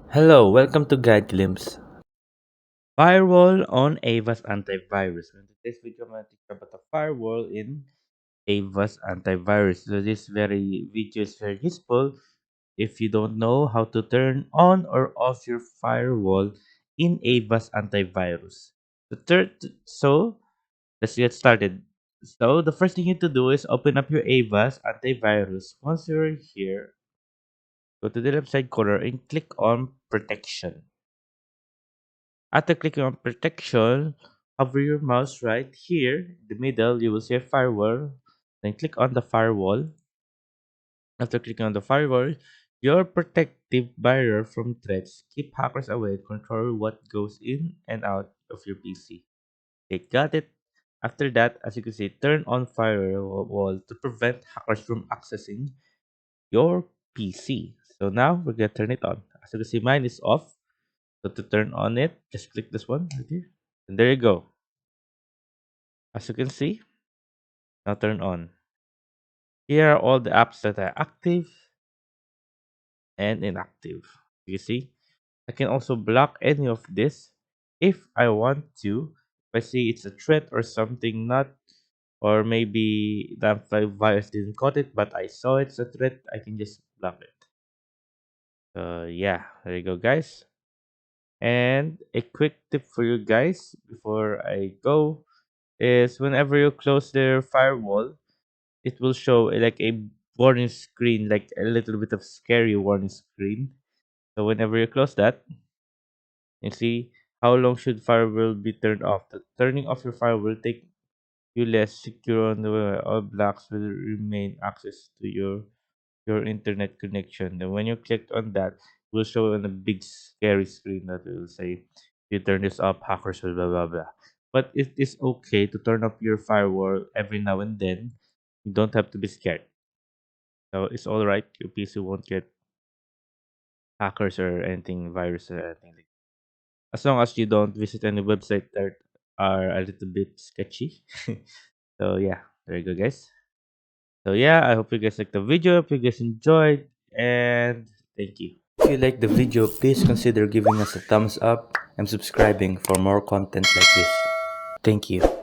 Hello, welcome to Guide Glimpse. Firewall on Avast antivirus. In today's video, I'm going to teach you about the firewall in Avast antivirus. So this very video is very useful if you don't know how to turn on or off your firewall in Avast antivirus. So let's get started. So the first thing you need to do is open up your Avast antivirus. Once you're here, go to the left side corner and click on protection. After clicking on protection, hover your mouse right here in the middle. You will see a firewall. Then click on the firewall. After clicking on the firewall, your protective barrier from threats. Keep hackers away. Control what goes in and out of your PC. Okay, got it. After that, as you can see, turn on firewall to prevent hackers from accessing your PC. So now we're gonna turn it on. As you can see, mine is off. So to turn on it, just click this one right here. And there you go. As you can see, now turn on. Here are all the apps that are active and inactive. You see, I can also block any of this if I want to. If I see it's a threat or something not, or maybe the virus didn't caught it, but I saw it's a threat, I can just block it. Yeah, there you go, guys. And a quick tip for you guys before I go is whenever you close their firewall, it will show like a warning screen, like a little bit of scary warning screen. So whenever you close that, you see how long should firewall be turned off. The turning off your firewall will take you less secure on the web. All blocks will remain access to your internet connection. Then when you click on that, it will show on a big scary screen that will say you turn this off, hackers will blah blah blah. But it is okay to turn off your firewall every now and then. You don't have to be scared. So it's all right. Your PC won't get hackers or anything, virus or anything like that. As long as you don't visit any website that are a little bit sketchy. So yeah, there you go, guys. So yeah, I hope you guys liked the video. Hope you guys enjoyed, and thank you. If you like the video, please consider giving us a thumbs up and subscribing for more content like this. Thank you.